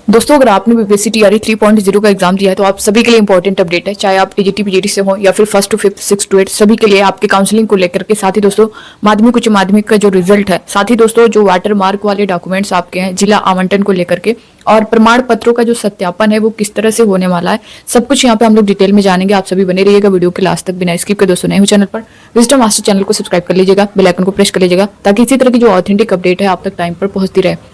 दोस्तों, अगर आपने बीपीएससी टीआरई 3.0 का एग्जाम दिया है तो आप सभी के लिए इंपॉर्टेंट अपडेट है। चाहे आप टीजीटी पीजीटी से हो या फिर first to fifth, six to eight, सभी के लिए आपके काउंसलिंग को लेकर के, साथ ही दोस्तों माध्यमिक उच्च माध्यमिक का जो रिजल्ट है, साथ ही दोस्तों जो वाटर मार्क वाले डॉक्यूमेंट्स आपके हैं जिला आवंटन को लेकर के, और प्रमाण पत्रों का जो सत्यापन है वो किस तरह से होने वाला है, सब कुछ यहाँ पे हम लोग डिटेल में जानेंगे। आप सभी बने रहिएगा वीडियो के लास्ट तक बिना स्किप के। दोस्तों नए हो चैनल पर, विजडम मास्टर चैनल को सब्सक्राइब कर लीजिएगा, बेल आइकन को प्रेस कर लीजिएगा ताकि इसी तरह की जो ऑथेंटिक अपडेट है आप तक टाइम पर पहुंचती रहे।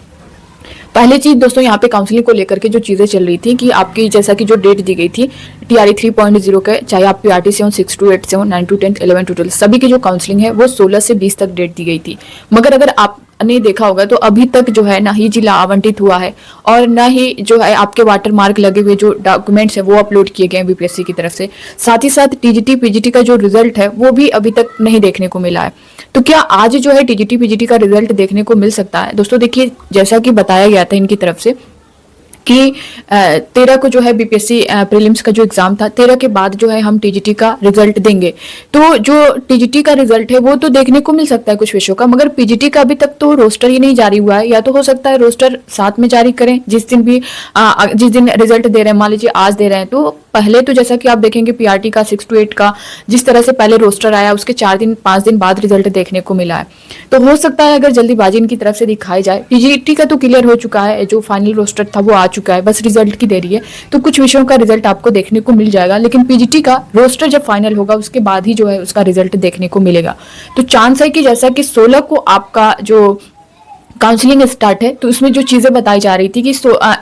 पहली चीज दोस्तों, यहाँ पे काउंसलिंग को लेकर के जो चीजें चल रही थी कि आपकी जैसा कि जो डेट दी गई थी टीआरई 3.0 के, चाहे आप पीआरटी से हो, 6 to 8 से हो, 9 to 10, 11 to 12, सभी की जो काउंसलिंग है वो 16 से 20 तक डेट दी गई थी। मगर अगर आपने देखा होगा तो अभी तक जो है ना ही जिला आवंटित हुआ है और ना ही जो है आपके वाटर मार्क लगे हुए जो डॉक्यूमेंट्स है वो अपलोड किए गए हैं बीपीएससी की तरफ से। साथ ही साथ टीजीटी पीजीटी का जो रिजल्ट है वो भी अभी तक नहीं देखने को मिला है। तो क्या आज जो है टीजीटी पीजीटी का रिजल्ट देखने को मिल सकता है? दोस्तों देखिए, जैसा कि बताया गया था इनकी तरफ से कि 13 को जो है बीपीएससी प्रीलिम्स का जो एग्जाम था, 13 के बाद जो है हम टीजीटी का रिजल्ट देंगे। तो जो टीजीटी का रिजल्ट है वो तो देखने को मिल सकता है कुछ विषयों का, मगर पीजीटी का अभी तक तो रोस्टर ही नहीं जारी हुआ है। या तो हो सकता है रोस्टर साथ में जारी करें जिस दिन भी जिस दिन रिजल्ट दे रहे हैं, मान लीजिए आज दे रहे हैं, तो पहले तो जैसा कि आप देखेंगे पीआरटी का 6 to 8 का जिस तरह से पहले रोस्टर आया उसके 4 दिन 5 दिन बाद रिजल्ट देखने को मिला है। तो हो सकता है अगर जल्दीबाजी इनकी तरफ से दिखाई जाए, पीजीटी का तो क्लियर हो चुका है, जो फाइनल रोस्टर था वो आ चुका है, बस रिजल्ट की देरी है। तो कुछ विषयों का रिजल्ट आपको देखने को मिल जाएगा, लेकिन पीजीटी का रोस्टर जब फाइनल होगा उसके बाद ही जो है उसका रिजल्ट देखने को मिलेगा। तो चांस है कि जैसा कि 16 को आपका जो काउंसलिंग स्टार्ट है तो उसमें जो चीजें बताई जा रही थी कि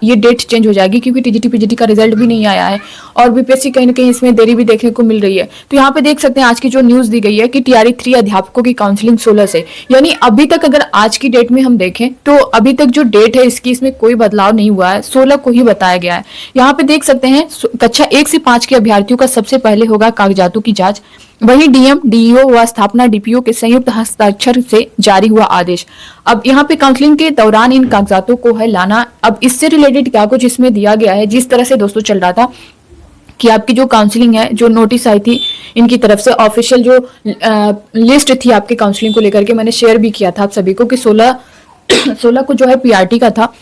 ये डेट चेंज हो जाएगी क्योंकि टीजीटी पीजीटी का रिजल्ट भी नहीं आया है और बीपीएससी कहीं ना कहीं इसमें देरी भी देखने को मिल रही है। तो यहाँ पे देख सकते हैं आज की जो न्यूज दी गई है कि टीआरई 3 अध्यापकों की काउंसलिंग 16 से, यानी अभी तक अगर आज की डेट में हम देखें तो अभी तक जो डेट है इसकी इसमें कोई बदलाव नहीं हुआ है, 16 को ही बताया गया है। यहाँ पे देख सकते हैं कक्षा 1 से 5 के अभ्यर्थियों का सबसे पहले होगा कागजातों की जांच, वहीं डीएम डीईओ व स्थापना डीपीओ के संयुक्त हस्ताक्षर से जारी हुआ आदेश। अब यहाँ पे काउंसलिंग के दौरान इन कागजातों को है लाना। अब इससे रिलेटेड क्या कुछ इसमें दिया गया है, जिस तरह से दोस्तों चल रहा था कि आपकी जो काउंसलिंग है, जो नोटिस आई थी इनकी तरफ से, ऑफिशियल जो लिस्ट थी आपके काउंसलिंग को लेकर के, मैंने शेयर भी किया था आप सभी को कि 16 को जो है पीआरटी का था,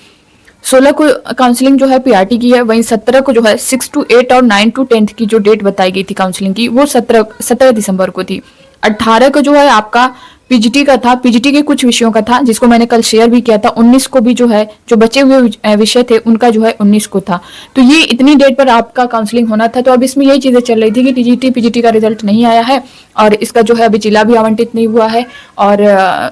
16 को काउंसलिंग जो है पीआरटी की है, वहीं 17 को जो है 6 to 8 और 9 to 10 की जो डेट बताई गई थी काउंसलिंग की वो 17 दिसंबर को थी। 18 को जो है आपका पीजीटी का था, पीजीटी के कुछ विषयों का था जिसको मैंने कल शेयर भी किया था। 19 को भी जो है जो बचे हुए विषय थे उनका जो है 19 को था। तो ये इतनी डेट पर आपका काउंसलिंग होना था। तो अब इसमें यही चीजें चल रही थी कि टीजीटी पीजीटी का रिजल्ट नहीं आया है और इसका जो है अभी जिला भी आवंटित नहीं हुआ है और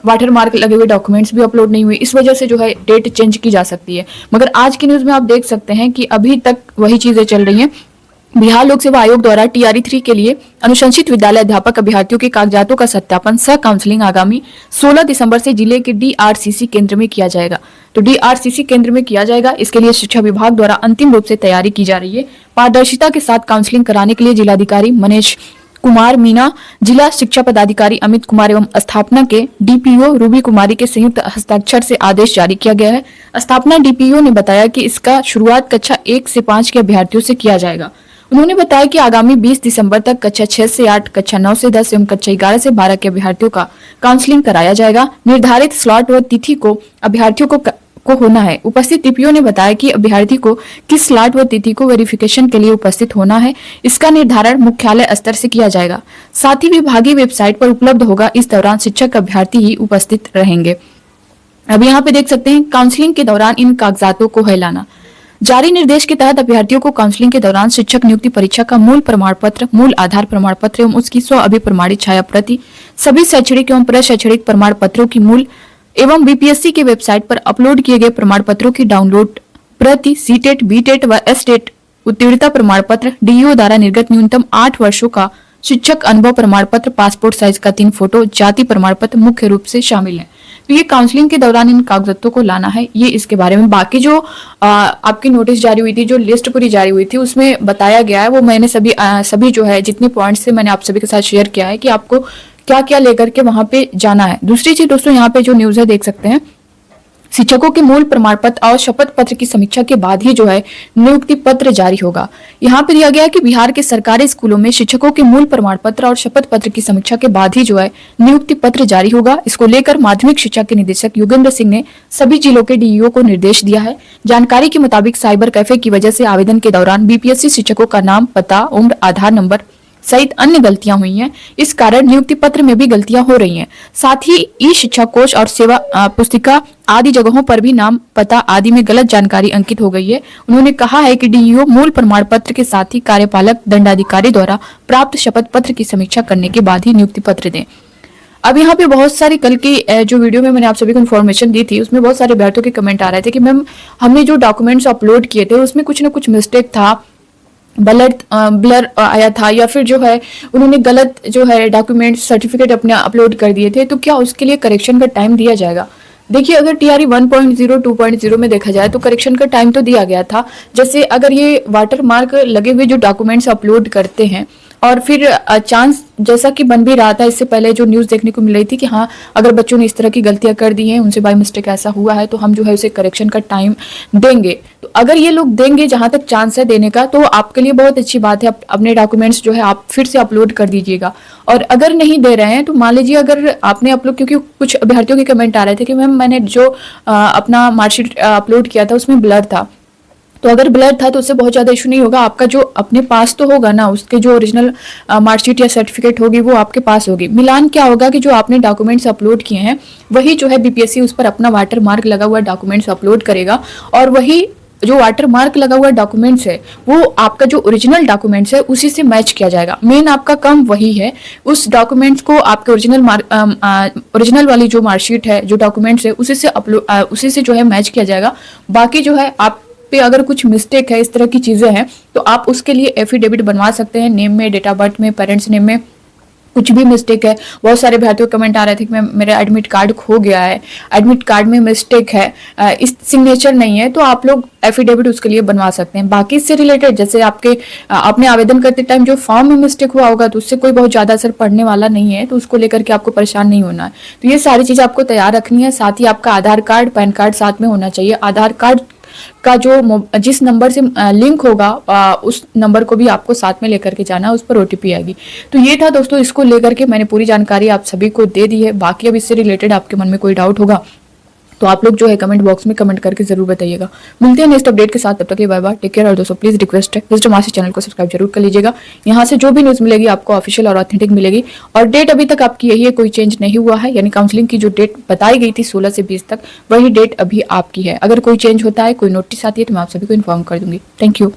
वाटर मार्क लगे हुए डॉक्यूमेंट्स भी अपलोड नहीं हुए, इस वजह से जो है डेट चेंज की जा सकती है। मगर आज की न्यूज में आप देख सकते हैं कि अभी तक वही चीजें चल रही हैं। बिहार लोक सेवा आयोग द्वारा टीआरई 3 के लिए अनुशंसित विद्यालय अध्यापक अभ्यर्थियों के कागजातों का सत्यापन सह काउंसलिंग आगामी 16 दिसंबर से जिले के डीआरसीसी केंद्र में किया जाएगा। तो डीआरसीसी केंद्र में किया जाएगा, इसके लिए शिक्षा विभाग द्वारा अंतिम रूप से तैयारी की जा रही है। पारदर्शिता के साथ काउंसलिंग कराने के लिए जिलाधिकारी मनीष कुमार मीना, जिला शिक्षा पदाधिकारी अमित कुमार एवं स्थापना के डीपीओ रूबी कुमारी के संयुक्त हस्ताक्षर से आदेश जारी किया गया है। स्थापना डीपीओ ने बताया कि इसका शुरुआत कक्षा 1 से 5 के अभ्यर्थियों से किया जाएगा। उन्होंने बताया कि आगामी 20 दिसंबर तक कक्षा 6 से 8, कक्षा 9 से 10 एवं कक्षा 11 से 12 के अभ्यर्थियों का काउंसलिंग कराया जाएगा। निर्धारित स्लॉट व तिथि को अभ्यर्थियों को होना है। उपस्थित डीपीओ ने बताया कि अभ्यर्थी को किस स्लॉट व तिथि को वेरिफिकेशन के लिए उपस्थित होना है, इसका निर्धारण मुख्यालय स्तर से किया जाएगा। साथ ही विभागीय वेबसाइट पर उपलब्ध होगा। इस दौरान शिक्षक अभ्यर्थी ही उपस्थित रहेंगे। अब यहाँ पे देख सकते हैं काउंसलिंग के दौरान इन कागजातों को है लाना। जारी निर्देश के तहत अभ्यर्थियों को काउंसलिंग के दौरान शिक्षक नियुक्ति परीक्षा का मूल प्रमाण पत्र, मूल आधार प्रमाण पत्र एवं उसकी स्व अभिप्रमाणित छाया प्रति, सभी शैक्षणिक एवं प्रशैक्षणिक प्रमाण पत्रों की मूल एवं बीपीएससी के वेबसाइट पर अपलोड किए गए प्रमाण पत्रों की डाउनलोड प्रति, सीटेट, बीटेट व एसटेट उत्तीर्णता प्रमाण पत्र, डीईओ द्वारा निर्गत न्यूनतम 8 वर्षों का शिक्षक अनुभव प्रमाण पत्र, पासपोर्ट साइज का 3 फोटो, जाति प्रमाण पत्र मुख्य रूप से शामिल है। तो ये काउंसलिंग के दौरान इन कागजातों को लाना है, ये इसके बारे में। बाकी जो आपकी नोटिस जारी हुई थी, जो लिस्ट पूरी जारी हुई थी, उसमें बताया गया है, वो मैंने सभी जो है जितने पॉइंट्स थे मैंने आप सभी के साथ शेयर किया है कि आपको क्या क्या लेकर के वहां पे जाना है। दूसरी चीज दोस्तों, यहाँ पे जो न्यूज है देख सकते हैं शिक्षकों के मूल प्रमाण पत्र और शपथ पत्र की समीक्षा के बाद ही जो है नियुक्ति पत्र जारी होगा। यहाँ पे दिया गया है कि बिहार के सरकारी स्कूलों में शिक्षकों के मूल प्रमाण पत्र और शपथ पत्र की समीक्षा के बाद ही जो है नियुक्ति पत्र जारी होगा। इसको लेकर माध्यमिक शिक्षा के निदेशक योगेंद्र सिंह ने सभी जिलों के डीईओ को निर्देश दिया है। जानकारी के मुताबिक साइबर कैफे की वजह से आवेदन के दौरान बीपीएससी शिक्षकों का नाम, पता, उम्र, आधार नंबर सहित अन्य गलतियां हुई हैं। इस कारण नियुक्ति पत्र में भी गलतियां हो रही हैं। साथ ही ई शिक्षा कोश और सेवा पुस्तिका आदि जगहों पर भी नाम, पता आदि में गलत जानकारी अंकित हो गई है। उन्होंने कहा है कि डीईओ मूल प्रमाण पत्र के साथ ही कार्यपालक दंडाधिकारी द्वारा प्राप्त शपथ पत्र की समीक्षा करने के बाद ही नियुक्ति पत्र दें। अब यहाँ पे बहुत सारी कल की जो वीडियो में मैंने आप सभी को इन्फॉर्मेशन दी थी, उसमें बहुत सारे अभ्यर्थियों के कमेंट आ रहे थे कि मैम हमने जो डॉक्यूमेंट्स अपलोड किए थे उसमें कुछ ना कुछ मिस्टेक था, ब्लर आया था, या फिर जो है उन्होंने गलत जो है डॉक्यूमेंट सर्टिफिकेट अपने अपलोड कर दिए थे, तो क्या उसके लिए करेक्शन का टाइम दिया जाएगा? देखिए, अगर टीआरई 1.0 2.0 में देखा जाए तो करेक्शन का टाइम तो दिया गया था। जैसे अगर ये वाटर मार्क लगे हुए जो डॉक्यूमेंट्स अपलोड करते हैं और फिर चांस जैसा कि बन भी रहा था, इससे पहले जो न्यूज़ देखने को मिल रही थी कि हाँ, अगर बच्चों ने इस तरह की गलतियां कर दी हैं, उनसे बाय मिस्टेक ऐसा हुआ है, तो हम जो है उसे करेक्शन का टाइम देंगे। तो अगर ये लोग देंगे, जहां तक चांस है देने का, तो आपके लिए बहुत अच्छी बात है। अपने डॉक्यूमेंट्स जो है आप फिर से अपलोड कर दीजिएगा। और अगर नहीं दे रहे हैं तो मान लीजिए अगर आपने अपलोड, क्योंकि कुछ अभ्यर्थियों के कमेंट आ रहे थे कि मैम मैंने जो अपना मार्कशीट अपलोड किया था उसमें ब्लर था, तो अगर ब्लर था तो उससे बहुत ज़्यादा इशू नहीं होगा। आपका जो अपने पास तो होगा ना, उसके जो ओरिजिनल मार्कशीट या सर्टिफिकेट होगी वो आपके पास होगी। मिलान क्या होगा कि जो आपने डॉक्यूमेंट्स अपलोड किए हैं वही जो है बीपीएससी उस पर अपना वाटर मार्क लगा हुआ डॉक्यूमेंट्स अपलोड करेगा, और वही जो वाटर मार्क लगा हुआ डॉक्यूमेंट्स है वो आपका जो ओरिजिनल डॉक्यूमेंट्स है उसी से मैच किया जाएगा। मेन आपका काम वही है, उस डॉक्यूमेंट्स को आपके ओरिजिनल वाली जो मार्कशीट है, जो डॉक्यूमेंट्स है, उसी से जो है मैच किया जाएगा। बाकी जो है आप पे अगर कुछ मिस्टेक है, इस तरह की चीजें हैं, तो आप उसके लिए एफिडेविट बनवा सकते हैं। नेम में, डेट ऑफ बर्थ में, पेरेंट्स नेम में कुछ भी मिस्टेक है। बहुत सारे अभ्यर्थियों को कमेंट आ रहे थे कि मेरा एडमिट कार्ड खो गया है, एडमिट कार्ड में मिस्टेक है, इस सिग्नेचर नहीं है, तो आप लोग एफिडेविट उसके लिए बनवा सकते हैं। बाकी इससे रिलेटेड जैसे आपने आवेदन करते टाइम जो फॉर्म में मिस्टेक हुआ होगा तो उससे कोई बहुत ज्यादा असर पड़ने वाला नहीं है, तो उसको लेकर के आपको परेशान नहीं होना है। तो ये सारी चीजें आपको तैयार रखनी है। साथ ही आपका आधार कार्ड, पैन कार्ड साथ में होना चाहिए। आधार कार्ड का जो जिस नंबर से लिंक होगा उस नंबर को भी आपको साथ में लेकर के जाना, उस पर ओटीपी आएगी। तो ये था दोस्तों, इसको लेकर के मैंने पूरी जानकारी आप सभी को दे दी है। बाकी अब इससे रिलेटेड आपके मन में कोई डाउट होगा तो आप लोग जो है कमेंट बॉक्स में कमेंट करके जरूर बताइएगा। मिलते हैं नेक्स्ट अपडेट के साथ, तब तक के बाय बाय, टेक केयर। और दोस्तों प्लीज रिक्वेस्ट है विजडम मासी चैनल को सब्सक्राइब जरूर कर लीजिएगा। यहाँ से जो भी न्यूज मिलेगी आपको ऑफिशियल और ऑथेंटिक मिलेगी। और डेट अभी तक आपकी यही है, कोई चेंज नहीं हुआ है। यानी काउंसलिंग की जो डेट बताई गई थी 16 से 20 तक, वही डेट अभी आपकी है। अगर कोई चेंज होता है, कोई नोटिस आती है तो मैं आप सभी को इन्फॉर्म कर दूंगी। Thank you.